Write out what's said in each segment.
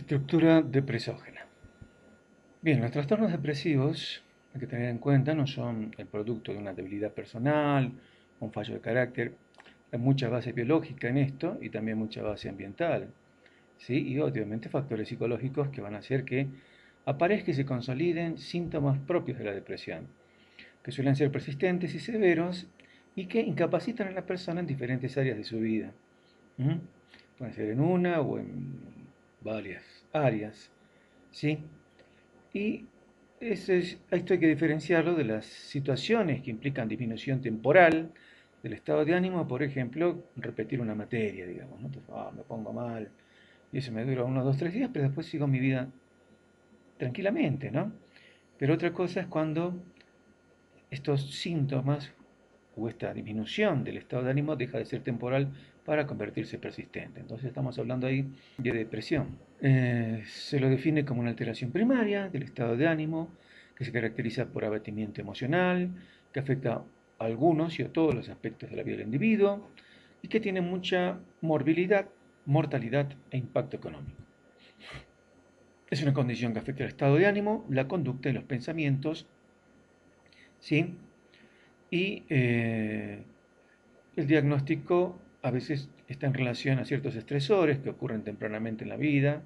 Estructura depresógena. Bien, los trastornos depresivos, hay que tener en cuenta, no son el producto de una debilidad personal, un fallo de carácter. Hay mucha base biológica en esto y también mucha base ambiental, ¿sí? Y obviamente factores psicológicos que van a hacer que aparezcan y se consoliden síntomas propios de la depresión, que suelen ser persistentes y severos y que incapacitan a la persona en diferentes áreas de su vida. ¿Mm? Pueden ser en una o en varias áreas, ¿sí? Y esto hay que diferenciarlo de las situaciones que implican disminución temporal del estado de ánimo, por ejemplo, repetir una materia, digamos, ¿no? Entonces, me pongo mal, y eso me dura unos 2, 3 días, pero después sigo mi vida tranquilamente, ¿no? Pero otra cosa es cuando estos síntomas o esta disminución del estado de ánimo deja de ser temporal para convertirse persistente. Entonces estamos hablando ahí de depresión. Se lo define como una alteración primaria del estado de ánimo que se caracteriza por abatimiento emocional, que afecta a algunos y a todos los aspectos de la vida del individuo y que tiene mucha morbilidad, mortalidad e impacto económico. Es una condición que afecta el estado de ánimo, la conducta y los pensamientos, ¿sí? Y el diagnóstico a veces está en relación a ciertos estresores que ocurren tempranamente en la vida,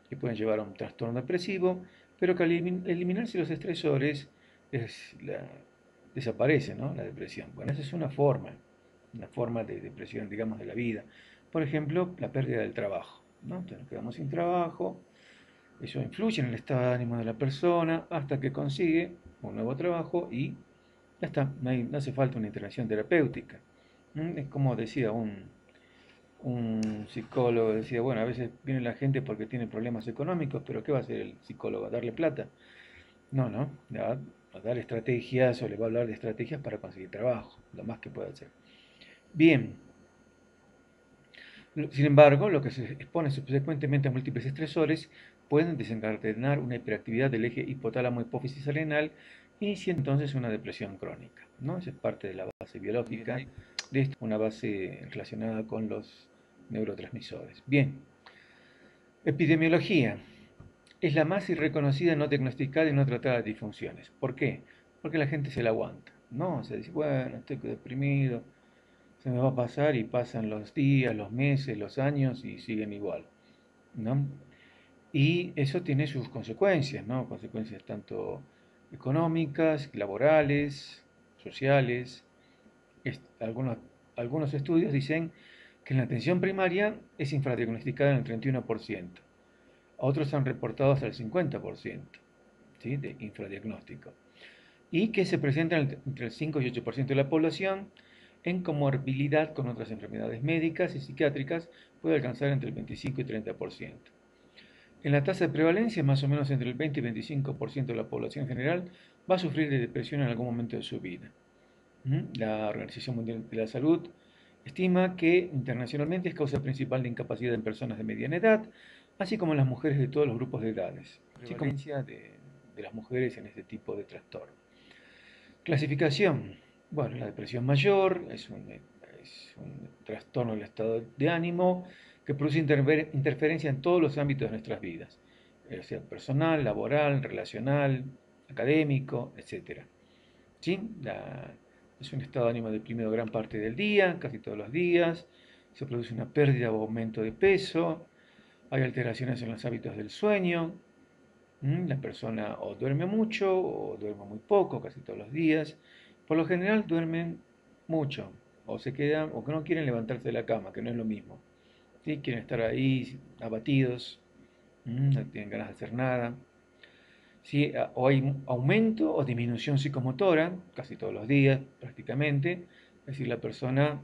que pueden llevar a un trastorno depresivo, pero que al eliminarse los estresores desaparece, ¿no? La depresión. Bueno, esa es una forma de depresión, digamos, de la vida. Por ejemplo, la pérdida del trabajo, ¿no? Entonces nos quedamos sin trabajo, eso influye en el estado de ánimo de la persona hasta que consigue un nuevo trabajo y ya está, no hace falta una intervención terapéutica. Es como decía un psicólogo, decía, bueno, a veces viene la gente porque tiene problemas económicos, pero ¿qué va a hacer el psicólogo? ¿Darle plata? No, no, le va a dar estrategias o le va a hablar de estrategias para conseguir trabajo, lo más que pueda hacer. Bien, sin embargo, lo que se expone subsecuentemente a múltiples estresores pueden desencadenar una hiperactividad del eje hipotálamo hipófisis adrenal, inicia entonces una depresión crónica, ¿no? Esa es parte de la base biológica de esto, una base relacionada con los neurotransmisores. Bien, epidemiología. Es la más irreconocida, no diagnosticada y no tratada de disfunciones. ¿Por qué? Porque la gente se la aguanta, ¿no? Se dice, bueno, estoy deprimido, se me va a pasar y pasan los días, los meses, los años y siguen igual, ¿no? Y eso tiene sus consecuencias, ¿no? Consecuencias tanto económicas, laborales, sociales. Algunos, algunos estudios dicen que en la atención primaria es infradiagnosticada en el 31%. Otros han reportado hasta el 50%, ¿sí? De infradiagnóstico. Y que se presenta entre el 5 y 8% de la población en comorbilidad con otras enfermedades médicas y psiquiátricas puede alcanzar entre el 25 y 30%. En la tasa de prevalencia, más o menos entre el 20 y 25% de la población general va a sufrir de depresión en algún momento de su vida. La Organización Mundial de la Salud estima que internacionalmente es causa principal de incapacidad en personas de mediana edad, así como en las mujeres de todos los grupos de edades. Prevalencia de las mujeres en este tipo de trastorno. Clasificación. Bueno, la depresión mayor es un trastorno del estado de ánimo que produce interferencia en todos los ámbitos de nuestras vidas, sea personal, laboral, relacional, académico, etc. ¿Sí? Es un estado de ánimo deprimido gran parte del día, casi todos los días, se produce una pérdida o aumento de peso, hay alteraciones en los hábitos del sueño, la persona o duerme mucho o duerme muy poco, casi todos los días. Por lo general duermen mucho o se quedan o que no quieren levantarse de la cama, que no es lo mismo. ¿Sí? Quieren estar ahí abatidos, no tienen ganas de hacer nada. ¿Sí? O hay aumento o disminución psicomotora, casi todos los días prácticamente. Es decir, la persona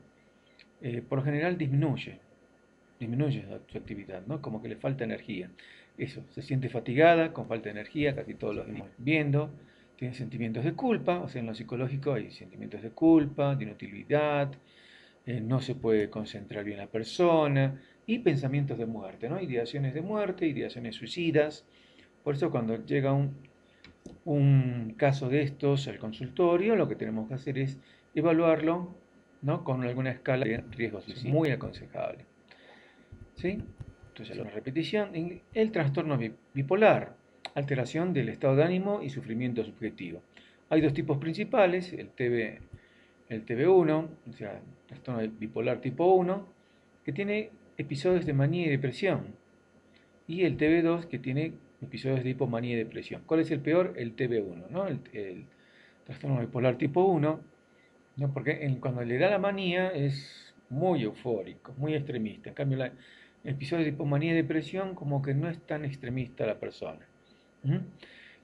por lo general disminuye su actividad, ¿no? Como que le falta energía. Eso, se siente fatigada, con falta de energía, casi todos los días viendo, tiene sentimientos de culpa, o sea, en lo psicológico hay sentimientos de culpa, de inutilidad, no se puede concentrar bien la persona, y pensamientos de muerte, ¿no? Ideaciones de muerte, ideaciones suicidas. Por eso cuando llega un caso de estos al consultorio, lo que tenemos que hacer es evaluarlo, ¿no? Con alguna escala de riesgo suicida, muy aconsejable. ¿Sí? esto ya es una repetición, el trastorno bipolar, alteración del estado de ánimo y sufrimiento subjetivo. Hay dos tipos principales, el TB1, o sea, trastorno bipolar tipo 1, que tiene episodios de manía y depresión, y el TB2, que tiene episodios de hipomanía y depresión. ¿Cuál es el peor? El TB1, ¿no? El trastorno bipolar tipo 1, ¿no? Porque cuando le da la manía es muy eufórico, muy extremista. En cambio, el episodio de hipomanía y depresión como que no es tan extremista la persona. ¿Mm?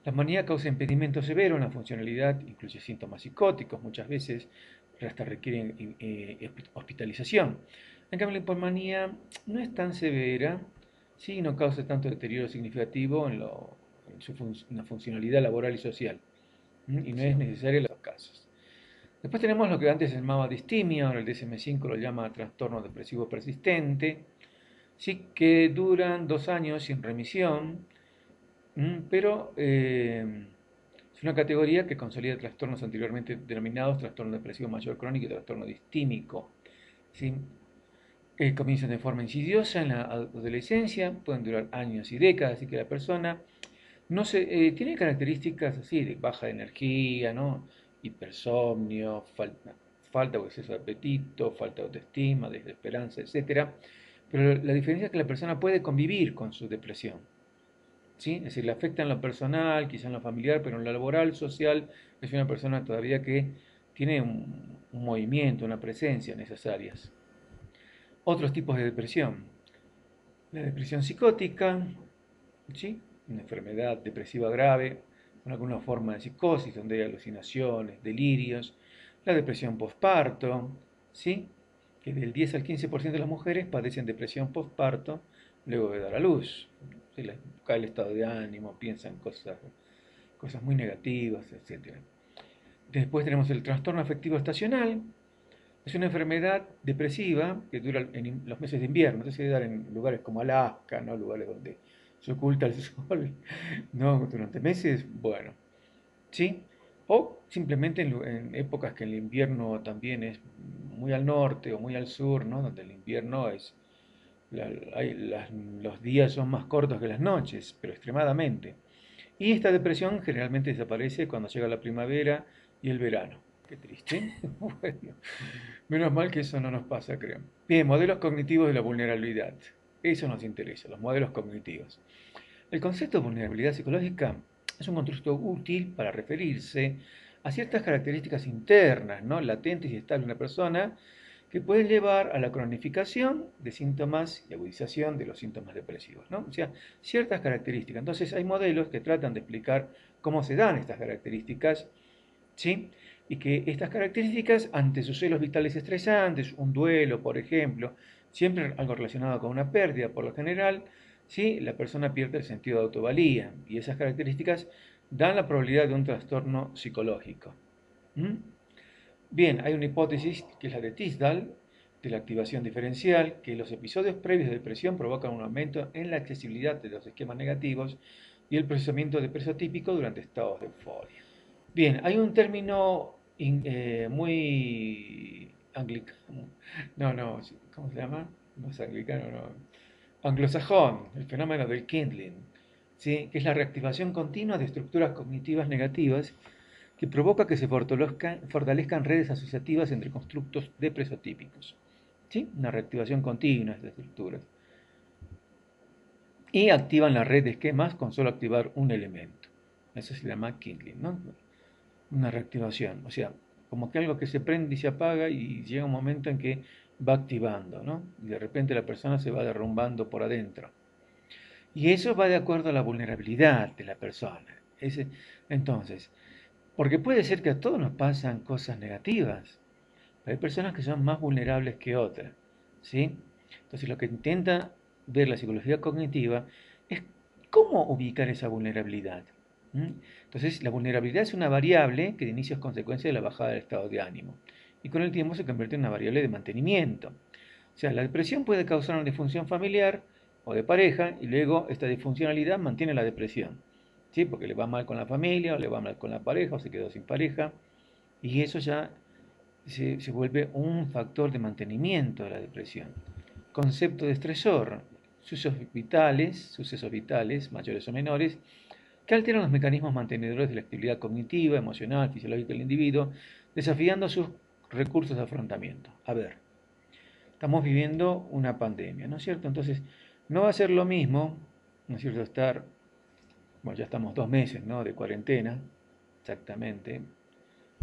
La manía causa impedimento severo en la funcionalidad, incluye síntomas psicóticos, muchas veces hasta requieren hospitalización. En cambio, la hipomanía no es tan severa, sí, no causa tanto deterioro significativo en la funcionalidad laboral y social. Y no es necesario en los casos. Después tenemos lo que antes se llamaba distimia, ahora el DSM-5 lo llama trastorno depresivo persistente, sí, que duran 2 años sin remisión, pero es una categoría que consolida trastornos anteriormente denominados trastorno depresivo mayor crónico y trastorno distímico. ¿Sí? Comienzan de forma insidiosa en la adolescencia, pueden durar años y décadas, así que la persona no tiene características así de baja de energía, ¿no? Hipersomnio, falta o exceso de apetito, falta de autoestima, desesperanza, etcétera. Pero la diferencia es que la persona puede convivir con su depresión, ¿sí? Es decir, le afecta en lo personal, quizá en lo familiar, pero en lo laboral, social, es una persona todavía que tiene un movimiento, una presencia en esas áreas. Otros tipos de depresión. La depresión psicótica, ¿sí? Una enfermedad depresiva grave, con alguna forma de psicosis, donde hay alucinaciones, delirios. La depresión postparto, ¿sí? Que del 10 al 15% de las mujeres padecen depresión postparto luego de dar a luz. Se les cae el estado de ánimo, piensan cosas muy negativas, etc. Después tenemos el trastorno afectivo estacional. Es una enfermedad depresiva que dura en los meses de invierno. Entonces se debe dar en lugares como Alaska, ¿no? Lugares donde se oculta el sol, ¿no? Durante meses, bueno, ¿sí? O simplemente en épocas que el invierno también es muy al norte o muy al sur, ¿no? Donde el invierno los días son más cortos que las noches, pero extremadamente. Y esta depresión generalmente desaparece cuando llega la primavera y el verano. Qué triste. Bueno, menos mal que eso no nos pasa, creo. Bien, modelos cognitivos de la vulnerabilidad. Eso nos interesa, los modelos cognitivos. El concepto de vulnerabilidad psicológica es un constructo útil para referirse a ciertas características internas, ¿no? Latentes y estables de una persona que pueden llevar a la cronificación de síntomas y agudización de los síntomas depresivos, ¿no? O sea, ciertas características. Entonces hay modelos que tratan de explicar cómo se dan estas características, ¿sí? Y que estas características, ante sus celos vitales estresantes, un duelo, por ejemplo, siempre algo relacionado con una pérdida, por lo general, ¿sí? La persona pierde el sentido de autovalía y esas características dan la probabilidad de un trastorno psicológico. ¿Mm? Bien, hay una hipótesis que es la de Tisdall, de la activación diferencial, que los episodios previos de depresión provocan un aumento en la accesibilidad de los esquemas negativos y el procesamiento de presotípico durante estados de euforia. Bien, hay un término muy anglicano, no, ¿cómo se llama? No es anglicano, no. Anglosajón, el fenómeno del kindling, ¿sí? Que es la reactivación continua de estructuras cognitivas negativas que provoca que se fortalezcan redes asociativas entre constructos depresotípicos. ¿Sí? Una reactivación continua de estas estructuras. Y activan la red de esquemas con solo activar un elemento. Eso se llama kindling, ¿no? Una reactivación. O sea, como que algo que se prende y se apaga y llega un momento en que va activando, ¿no? Y de repente la persona se va derrumbando por adentro. Y eso va de acuerdo a la vulnerabilidad de la persona. Entonces, porque puede ser que a todos nos pasan cosas negativas, pero hay personas que son más vulnerables que otras, ¿sí? Entonces, lo que intenta ver la psicología cognitiva es cómo ubicar esa vulnerabilidad. Entonces, la vulnerabilidad es una variable que de inicio es consecuencia de la bajada del estado de ánimo y con el tiempo se convierte en una variable de mantenimiento. O sea, la depresión puede causar una disfunción familiar o de pareja y luego esta disfuncionalidad mantiene la depresión. ¿Sí? Porque le va mal con la familia o le va mal con la pareja o se quedó sin pareja y eso ya se vuelve un factor de mantenimiento de la depresión. Concepto de estresor. sucesos vitales, mayores o menores, que alteran los mecanismos mantenedores de la actividad cognitiva, emocional, fisiológica del individuo, desafiando sus recursos de afrontamiento. A ver, estamos viviendo una pandemia, ¿no es cierto? Entonces, no va a ser lo mismo, ¿no es cierto?, estar, bueno, ya estamos 2 meses, ¿no?, de cuarentena, exactamente,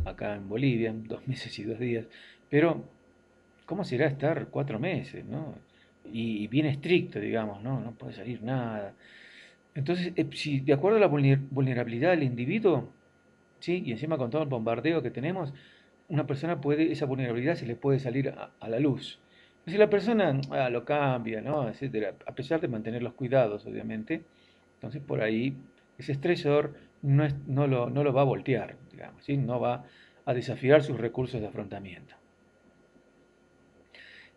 acá en Bolivia, 2 meses y 2 días, pero ¿cómo será estar 4 meses, ¿no? Y bien estricto, digamos, ¿no? No puede salir nada. Entonces, si de acuerdo a la vulnerabilidad del individuo, ¿sí? Y encima con todo el bombardeo que tenemos, una persona puede, esa vulnerabilidad se le puede salir a la luz. Si la persona lo cambia, ¿no?, etcétera, a pesar de mantener los cuidados, obviamente, entonces por ahí ese estresor no lo va a voltear, digamos, ¿sí? No va a desafiar sus recursos de afrontamiento.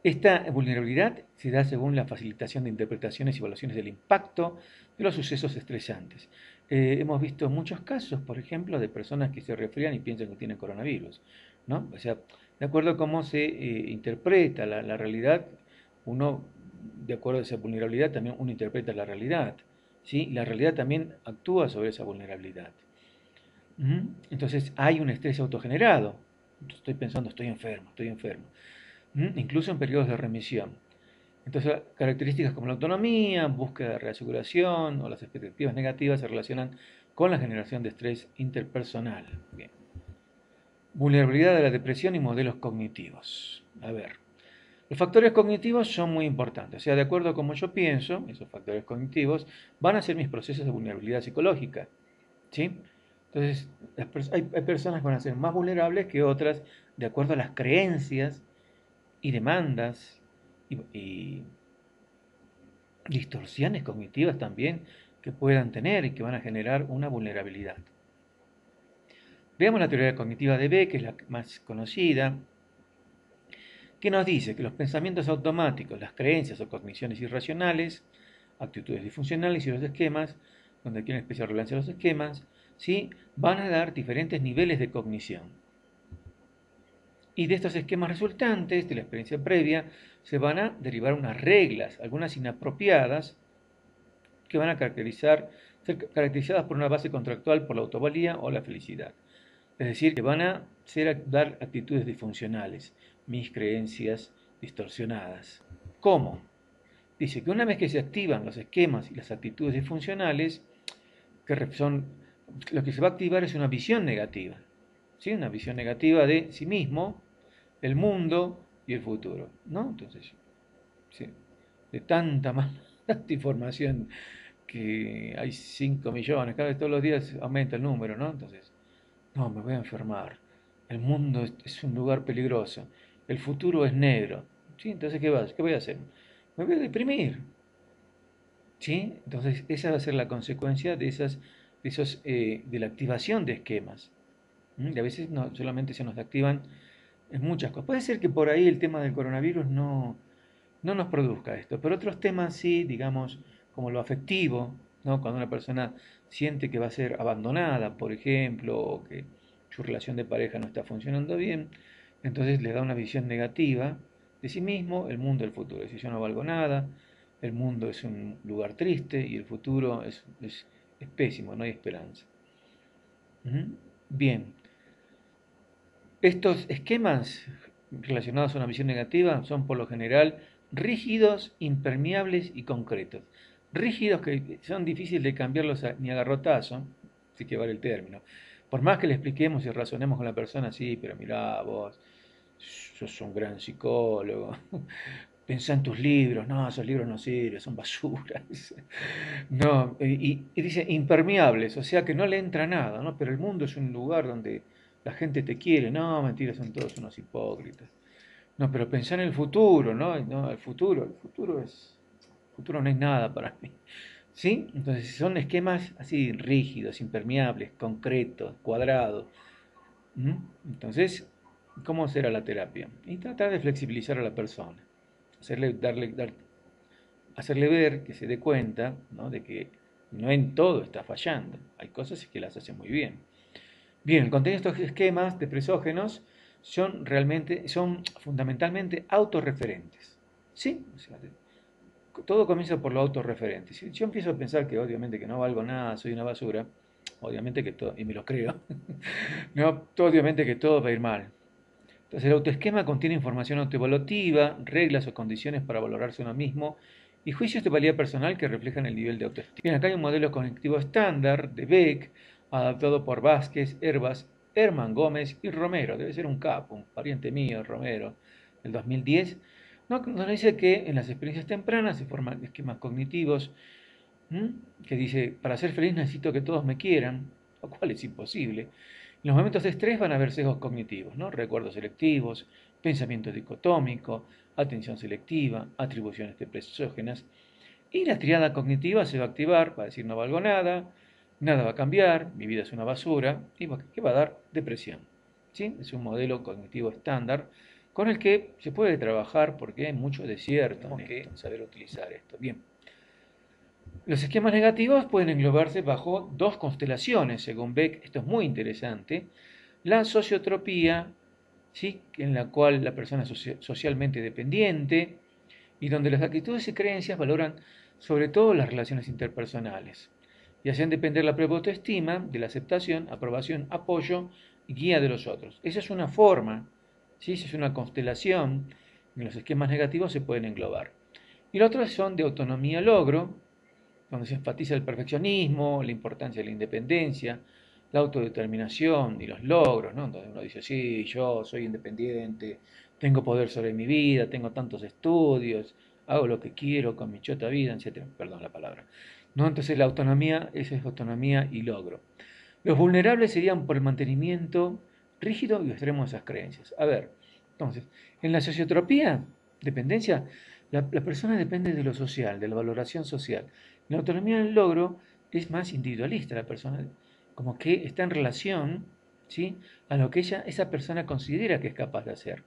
Esta vulnerabilidad se da según la facilitación de interpretaciones y evaluaciones del impacto de los sucesos estresantes. Hemos visto muchos casos, por ejemplo, de personas que se resfrían y piensan que tienen coronavirus, ¿no? O sea, de acuerdo a cómo se interpreta la realidad, uno, de acuerdo a esa vulnerabilidad, también uno interpreta la realidad, ¿sí? La realidad también actúa sobre esa vulnerabilidad. Entonces hay un estrés autogenerado. Estoy pensando, estoy enfermo, estoy enfermo. Incluso en periodos de remisión. Entonces, características como la autonomía, búsqueda de reaseguración o las expectativas negativas se relacionan con la generación de estrés interpersonal. Bien. Vulnerabilidad de la depresión y modelos cognitivos. A ver, los factores cognitivos son muy importantes. O sea, de acuerdo a cómo yo pienso, esos factores cognitivos van a ser mis procesos de vulnerabilidad psicológica. ¿Sí? Entonces, hay personas que van a ser más vulnerables que otras de acuerdo a las creencias y demandas y distorsiones cognitivas también que puedan tener y que van a generar una vulnerabilidad. Veamos la teoría cognitiva de B, que es la más conocida, que nos dice que los pensamientos automáticos, las creencias o cogniciones irracionales, actitudes disfuncionales y los esquemas, donde aquí una especial relevancia a los esquemas, ¿sí?, van a dar diferentes niveles de cognición. Y de estos esquemas resultantes, de la experiencia previa, se van a derivar unas reglas, algunas inapropiadas, que van a ser caracterizadas por una base contractual por la autovalía o la felicidad. Es decir, que van a dar actitudes disfuncionales, mis creencias distorsionadas. ¿Cómo? Dice que una vez que se activan los esquemas y las actitudes disfuncionales, lo que se va a activar es una visión negativa. ¿Sí? Una visión negativa de sí mismo, el mundo y el futuro, ¿no? Entonces, ¿sí?, de tanta información, que hay 5 millones, cada vez todos los días aumenta el número, ¿no? Entonces, no, me voy a enfermar, el mundo es un lugar peligroso, el futuro es negro, ¿sí? Entonces, ¿qué voy a hacer? Me voy a deprimir, ¿sí? Entonces, esa va a ser la consecuencia de la activación de esquemas. Y a veces no solamente se nos activan en muchas cosas. Puede ser que por ahí el tema del coronavirus no nos produzca esto, pero otros temas sí, digamos, como lo afectivo, ¿no? Cuando una persona siente que va a ser abandonada, por ejemplo, o que su relación de pareja no está funcionando bien, entonces le da una visión negativa de sí mismo, el mundo, el futuro. Es decir, yo no valgo nada, el mundo es un lugar triste y el futuro es pésimo, no hay esperanza. Bien, estos esquemas relacionados a una visión negativa son por lo general rígidos, impermeables y concretos. Rígidos, que son difíciles de cambiarlos ni a garrotazo, si que vale el término. Por más que le expliquemos y razonemos con la persona, sí, pero mirá vos, sos un gran psicólogo, pensá en tus libros, no, esos libros no sirven, son basura. No, y dice impermeables, o sea que no le entra nada, ¿no? Pero el mundo es un lugar donde la gente te quiere, no, mentira, son todos unos hipócritas. No, pero pensá en el futuro, ¿no? No, el futuro no es nada para mí. ¿Sí? Entonces son esquemas así rígidos, impermeables, concretos, cuadrados. Entonces, ¿cómo será la terapia? Y tratar de flexibilizar a la persona, hacerle ver, que se dé cuenta, ¿no?, de que no en todo está fallando. Hay cosas que las hace muy bien. Bien, el contenido de estos esquemas de presógenos son fundamentalmente autorreferentes. ¿Sí? O sea, todo comienza por lo autorreferente. Si yo empiezo a pensar que obviamente que no valgo nada, soy una basura, obviamente que todo, y me lo creo, no, obviamente que todo va a ir mal. Entonces el autoesquema contiene información autoevaluativa, reglas o condiciones para valorarse uno mismo y juicios de valía personal que reflejan el nivel de autoestima. Bien, acá hay un modelo cognitivo estándar de Beck, adaptado por Vázquez, Herbas, Herman Gómez y Romero. Debe ser un capo, un pariente mío, Romero, del 2010. Nos dice que en las experiencias tempranas se forman esquemas cognitivos. ¿Mm? Que dice, para ser feliz necesito que todos me quieran, lo cual es imposible. En los momentos de estrés van a haber sesgos cognitivos, ¿no? Recuerdos selectivos, pensamiento dicotómico, atención selectiva, atribuciones depresógenas. Y la triada cognitiva se va a activar, va a decir no valgo nada, nada va a cambiar, mi vida es una basura, y que va a dar depresión. ¿Sí? Es un modelo cognitivo estándar con el que se puede trabajar porque hay mucho desierto. Tenemos que saber utilizar esto. Bien. Los esquemas negativos pueden englobarse bajo dos constelaciones, según Beck. Esto es muy interesante. La sociotropía, ¿sí? En la cual la persona es socialmente dependiente y donde las actitudes y creencias valoran sobre todo las relaciones interpersonales y hacen depender la propia autoestima de la aceptación, aprobación, apoyo y guía de los otros. Esa es una forma, ¿sí? Esa es una constelación en los esquemas negativos se pueden englobar. Y los otros son de autonomía logro, donde se enfatiza el perfeccionismo, la importancia de la independencia, la autodeterminación y los logros, ¿no? Entonces uno dice, sí, yo soy independiente, tengo poder sobre mi vida, tengo tantos estudios, hago lo que quiero con mi chota vida, etcétera. Perdón la palabra. ¿No? Entonces la autonomía, esa es autonomía y logro. Los vulnerables serían por el mantenimiento rígido y extremo de esas creencias. A ver, entonces, en la sociotropía, dependencia, la persona depende de lo social, de la valoración social. La autonomía del logro es más individualista, la persona como que está en relación, ¿sí? A lo que esa persona considera que es capaz de hacer.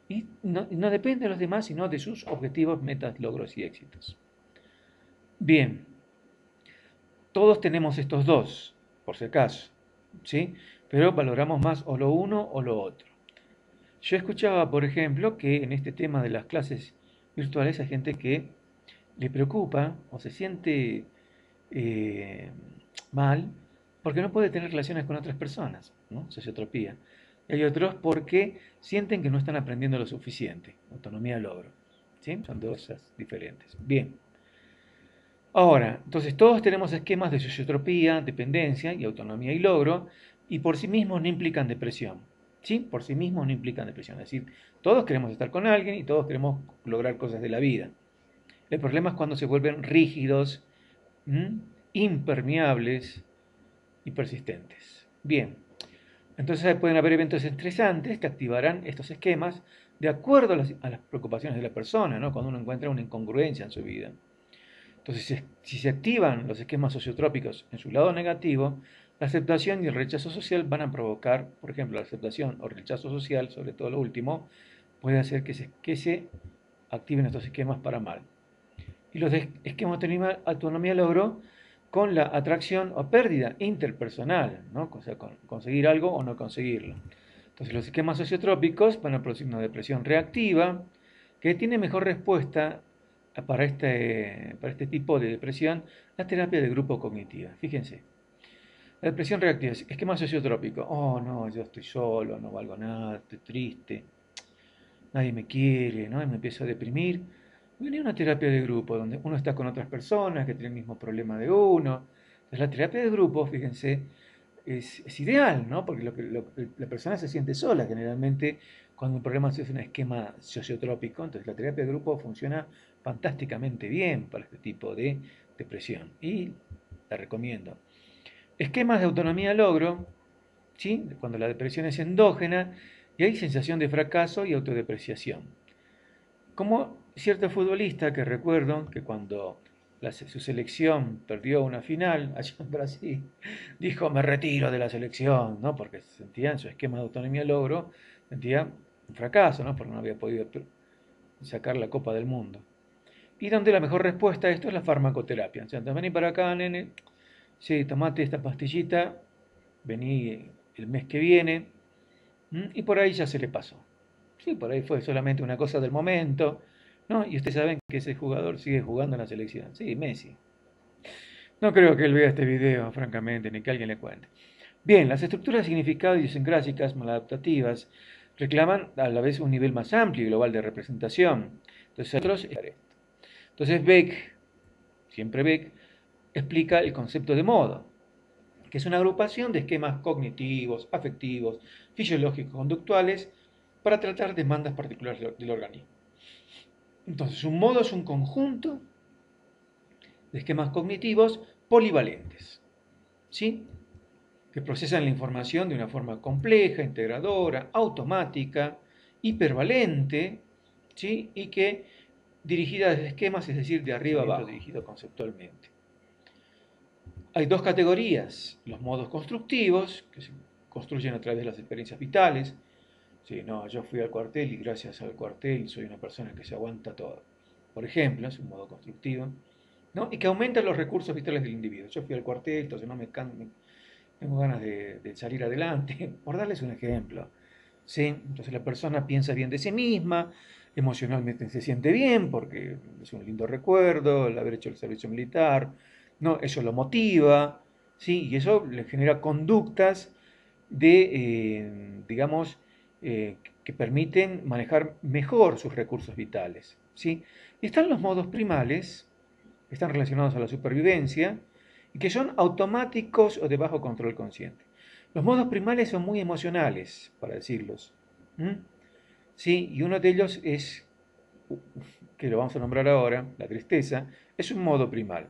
Y no depende de los demás, sino de sus objetivos, metas, logros y éxitos. Bien, todos tenemos estos dos, por si acaso, ¿sí? Pero valoramos más o lo uno o lo otro. Yo escuchaba, por ejemplo, que en este tema de las clases virtuales hay gente que le preocupa o se siente eh, mal porque no puede tener relaciones con otras personas, ¿no? Sociotropía. Y hay otros porque sienten que no están aprendiendo lo suficiente, autonomía logro. ¿Sí? Son dos cosas diferentes. Bien. Ahora, entonces todos tenemos esquemas de sociotropía, dependencia y autonomía y logro, y por sí mismos no implican depresión. ¿Sí? Por sí mismos no implican depresión. Es decir, todos queremos estar con alguien y todos queremos lograr cosas de la vida. El problema es cuando se vuelven rígidos, ¿m? Impermeables y persistentes. Bien, entonces pueden haber eventos estresantes que activarán estos esquemas de acuerdo a las preocupaciones de la persona, ¿no? Cuando uno encuentra una incongruencia en su vida. Entonces, si se activan los esquemas sociotrópicos en su lado negativo, la aceptación y el rechazo social van a provocar, por ejemplo, la aceptación o rechazo social, sobre todo lo último, puede hacer que se activen estos esquemas para mal. Y los esquemas de autonomía logro con la atracción o pérdida interpersonal, ¿no? O sea, conseguir algo o no conseguirlo. Entonces, los esquemas sociotrópicos van a producir una depresión reactiva que tiene mejor respuesta para este tipo de depresión la terapia de grupo cognitiva. Fíjense, la depresión reactiva, esquema sociotrópico. Oh, no, yo estoy solo, no valgo nada, estoy triste, nadie me quiere, ¿no? Y me empiezo a deprimir. Viene una terapia de grupo donde uno está con otras personas que tienen el mismo problema de uno. Entonces, la terapia de grupo, fíjense, es ideal, ¿no? Porque la persona se siente sola generalmente cuando el problema es un esquema sociotrópico. Entonces, la terapia de grupo funciona fantásticamente bien para este tipo de depresión y la recomiendo. Esquemas de autonomía logro, ¿sí? Cuando la depresión es endógena y hay sensación de fracaso y autodepreciación. Como cierto futbolista que recuerdo que cuando su selección perdió una final allá en Brasil, dijo, me retiro de la selección, ¿no? Porque sentía en su esquema de autonomía logro, sentía un fracaso, ¿no? Porque no había podido sacar la Copa del Mundo. Y donde la mejor respuesta a esto es la farmacoterapia. O sea, vení para acá, nene, sí, tomate esta pastillita, vení el mes que viene, y por ahí ya se le pasó. Sí, por ahí fue solamente una cosa del momento, ¿no? Y ustedes saben que ese jugador sigue jugando en la selección. Sí, Messi. No creo que él vea este video, francamente, ni que alguien le cuente. Bien, las estructuras de significado idiosincrásicas maladaptativas reclaman a la vez un nivel más amplio y global de representación. Entonces Beck, siempre Beck, explica el concepto de modo, que es una agrupación de esquemas cognitivos, afectivos, fisiológicos, conductuales, para tratar demandas particulares del organismo. Entonces, un modo es un conjunto de esquemas cognitivos polivalentes, ¿sí? Que procesan la información de una forma compleja, integradora, automática, hipervalente, ¿sí? Y que dirigida desde esquemas, es decir, de arriba abajo, dirigido conceptualmente. Hay dos categorías, los modos constructivos, que se construyen a través de las experiencias vitales. Sí, no, yo fui al cuartel y gracias al cuartel soy una persona que se aguanta todo. Por ejemplo, es un modo constructivo, ¿no? Y que aumenta los recursos vitales del individuo. Yo fui al cuartel, entonces no me tengo ganas de salir adelante, por darles un ejemplo. ¿Sí? Entonces la persona piensa bien de sí misma, emocionalmente se siente bien porque es un lindo recuerdo el haber hecho el servicio militar, ¿no? Eso lo motiva, ¿sí? Y eso le genera conductas digamos, que permiten manejar mejor sus recursos vitales, ¿sí? Y están los modos primales, que están relacionados a la supervivencia, y que son automáticos o de bajo control consciente. Los modos primales son muy emocionales, para decirlos. ¿Mm? Sí, y uno de ellos es, que lo vamos a nombrar ahora, la tristeza, es un modo primal.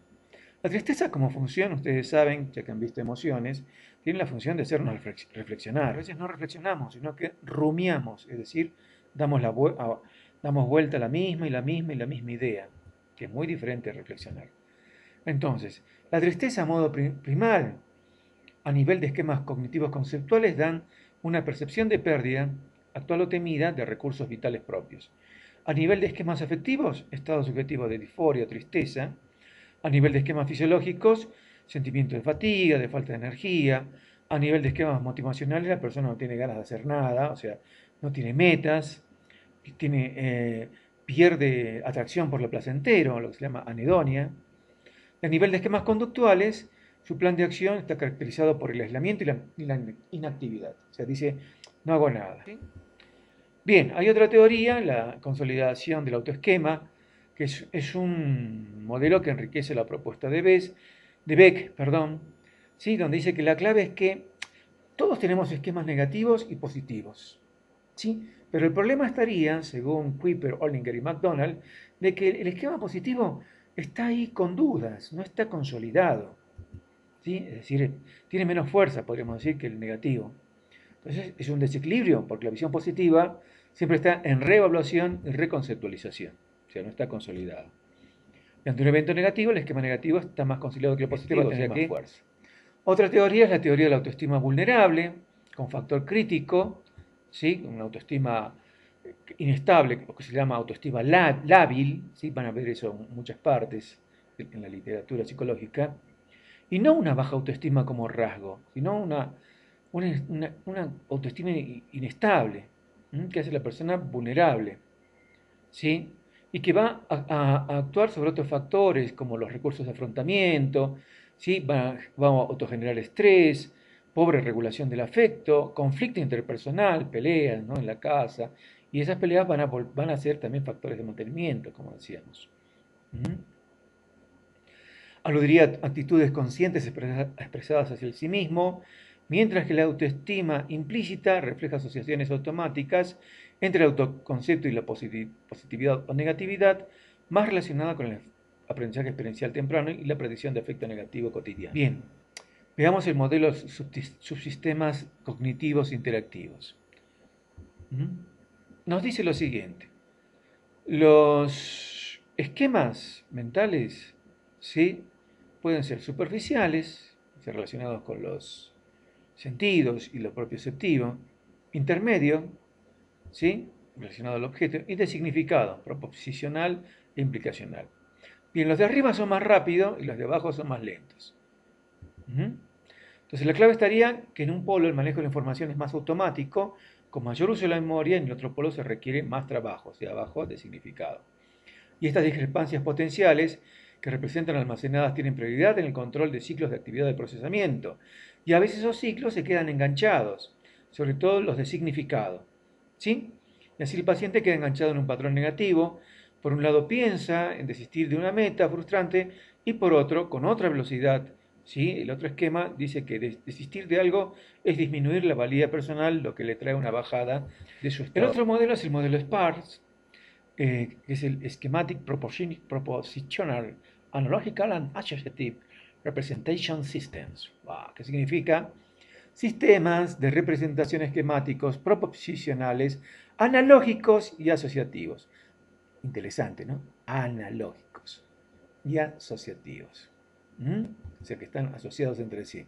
La tristeza como función, ustedes saben, ya que han visto emociones, tiene la función de hacernos reflexionar. A veces no reflexionamos, sino que rumiamos, es decir, damos vuelta a la misma y la misma y la misma idea, que es muy diferente de reflexionar. Entonces, la tristeza a modo primal, a nivel de esquemas cognitivos conceptuales, dan una percepción de pérdida, actual o temida, de recursos vitales propios. A nivel de esquemas afectivos, estado subjetivo de disforia o tristeza. A nivel de esquemas fisiológicos, sentimiento de fatiga, de falta de energía. A nivel de esquemas motivacionales, la persona no tiene ganas de hacer nada, o sea, no tiene metas, pierde atracción por lo placentero, lo que se llama anedonia. A nivel de esquemas conductuales, su plan de acción está caracterizado por el aislamiento y la inactividad. O sea, dice, no hago nada. Bien, hay otra teoría, la consolidación del autoesquema, que es un modelo que enriquece la propuesta de Beck, perdón, ¿sí? Donde dice que la clave es que todos tenemos esquemas negativos y positivos, ¿sí? Pero el problema estaría, según Kuiper, Ollinger y McDonald, de que el esquema positivo está ahí con dudas, no está consolidado, ¿sí? Es decir, tiene menos fuerza, podríamos decir, que el negativo. Entonces es un desequilibrio, porque la visión positiva siempre está en reevaluación y reconceptualización, o sea, no está consolidado. Y ante un evento negativo, el esquema negativo está más consolidado que el positivo, tiene más fuerza. Otra teoría es la teoría de la autoestima vulnerable, con factor crítico, ¿sí? Una autoestima inestable, lo que se llama autoestima lábil, ¿sí? Van a ver eso en muchas partes en la literatura psicológica, y no una baja autoestima como rasgo, sino una autoestima inestable, que hace a la persona vulnerable, ¿sí? Y que va a actuar sobre otros factores como los recursos de afrontamiento, ¿sí? Va a autogenerar estrés, pobre regulación del afecto, conflicto interpersonal, peleas, ¿no? En la casa, y esas peleas van a ser también factores de mantenimiento, como decíamos. ¿Mm? Aludiría a actitudes conscientes expresadas hacia el sí mismo, mientras que la autoestima implícita refleja asociaciones automáticas entre el autoconcepto y la positividad o negatividad, más relacionada con el aprendizaje experiencial temprano y la predicción de afecto negativo cotidiano. Bien, veamos el modelo subsistemas cognitivos interactivos. Nos dice lo siguiente: los esquemas mentales, ¿sí? Pueden ser superficiales, relacionados con los sentidos y lo propioceptivo, intermedio, ¿sí? Relacionado al objeto, y de significado, proposicional e implicacional. Bien, los de arriba son más rápidos y los de abajo son más lentos. Entonces la clave estaría que en un polo el manejo de la información es más automático, con mayor uso de la memoria, y en el otro polo se requiere más trabajo, o sea, abajo de significado. Y estas discrepancias potenciales que representan almacenadas tienen prioridad en el control de ciclos de actividad de procesamiento. Y a veces esos ciclos se quedan enganchados, sobre todo los de significado. ¿Sí? Y así el paciente queda enganchado en un patrón negativo. Por un lado piensa en desistir de una meta frustrante y por otro, con otra velocidad, ¿sí? El otro esquema dice que desistir de algo es disminuir la valía personal, lo que le trae una bajada de su estado. El otro modelo es el modelo SPARS, que es el Schematic Propositional Analogical and Associative Representation Systems, que significa sistemas de representación esquemáticos proposicionales, analógicos y asociativos. Interesante, ¿no? Analógicos y asociativos. O sea que están asociados entre sí.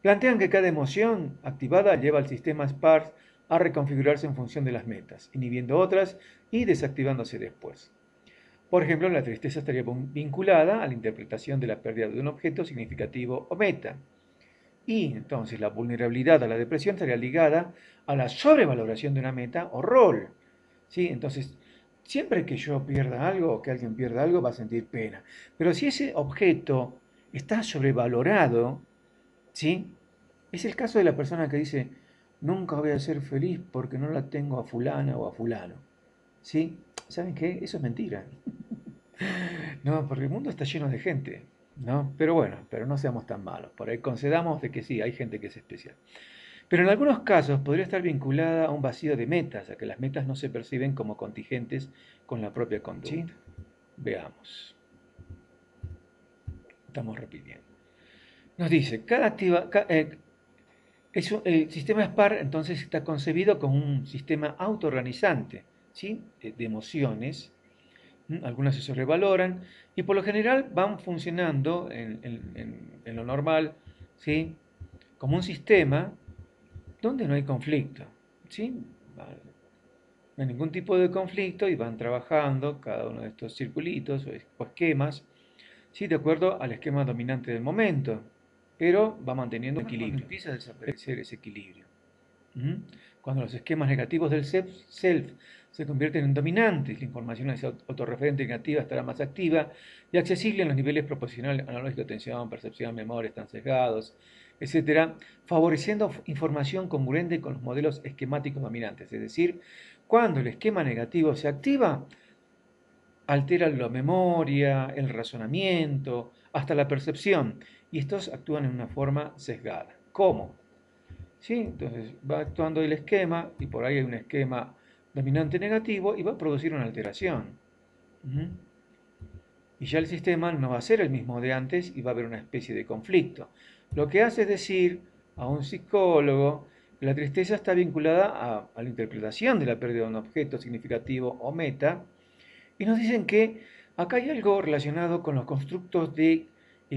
Plantean que cada emoción activada lleva al sistema SPARS a reconfigurarse en función de las metas, inhibiendo otras y desactivándose después. Por ejemplo, la tristeza estaría vinculada a la interpretación de la pérdida de un objeto significativo o meta. Y entonces la vulnerabilidad a la depresión estaría ligada a la sobrevaloración de una meta o rol. ¿Sí? Entonces, siempre que yo pierda algo o que alguien pierda algo, va a sentir pena. Pero si ese objeto está sobrevalorado, ¿sí? Es el caso de la persona que dice, nunca voy a ser feliz porque no la tengo a fulana o a fulano. ¿Sí? ¿Saben qué? Eso es mentira. No, porque el mundo está lleno de gente, ¿no? Pero bueno, pero no seamos tan malos. Por ahí concedamos de que sí, hay gente que es especial. Pero en algunos casos podría estar vinculada a un vacío de metas, a que las metas no se perciben como contingentes con la propia conducta. ¿Sí? Veamos. Estamos repitiendo. Nos dice, el sistema SPAR entonces está concebido como un sistema autoorganizante, ¿sí? De emociones. Algunas se sobrevaloran y por lo general van funcionando en lo normal, ¿sí? Como un sistema donde no hay conflicto, ¿sí? No hay ningún tipo de conflicto y van trabajando cada uno de estos circulitos o esquemas, ¿sí? De acuerdo al esquema dominante del momento, pero va manteniendo un equilibrio. Empieza a desaparecer ese equilibrio. Cuando los esquemas negativos del self se convierten en dominantes, la información autorreferente negativa estará más activa y accesible en los niveles proporcionales analógico, atención, percepción, memoria, están sesgados, etcétera, favoreciendo información congruente con los modelos esquemáticos dominantes. Es decir, cuando el esquema negativo se activa, altera la memoria, el razonamiento, hasta la percepción, y estos actúan en una forma sesgada. ¿Cómo? ¿Sí? Entonces va actuando el esquema y por ahí hay un esquema dominante negativo y va a producir una alteración. Y ya el sistema no va a ser el mismo de antes y va a haber una especie de conflicto. Lo que hace es decir a un psicólogo que la tristeza está vinculada a la interpretación de la pérdida de un objeto significativo o meta, y nos dicen que acá hay algo relacionado con los constructos y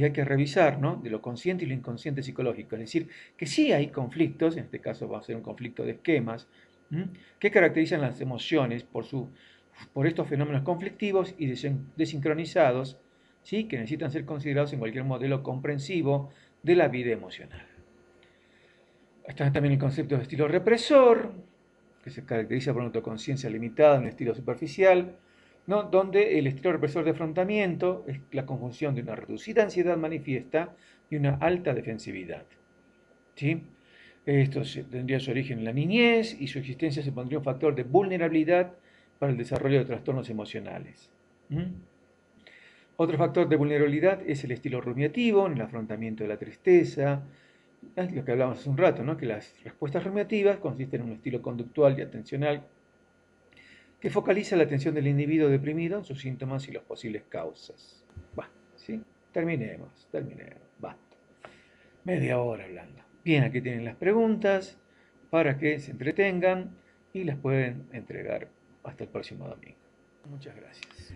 hay que revisar, ¿no? De lo consciente y lo inconsciente psicológico. Es decir, que sí hay conflictos, en este caso va a ser un conflicto de esquemas, que caracterizan las emociones por estos fenómenos conflictivos y desincronizados, ¿sí? Que necesitan ser considerados en cualquier modelo comprensivo de la vida emocional. Está también el concepto de estilo represor, que se caracteriza por una autoconciencia limitada, un estilo superficial, ¿no? Donde el estilo represor de afrontamiento es la conjunción de una reducida ansiedad manifiesta y una alta defensividad. ¿Sí? Esto tendría su origen en la niñez y su existencia se pondría un factor de vulnerabilidad para el desarrollo de trastornos emocionales. Otro factor de vulnerabilidad es el estilo rumiativo en el afrontamiento de la tristeza. Es lo que hablábamos hace un rato, ¿no? Que las respuestas rumiativas consisten en un estilo conductual y atencional que focaliza la atención del individuo deprimido en sus síntomas y las posibles causas. ¿Sí? Terminemos. Basta. Media hora hablando. Bien, aquí tienen las preguntas para que se entretengan y las pueden entregar hasta el próximo domingo. Muchas gracias.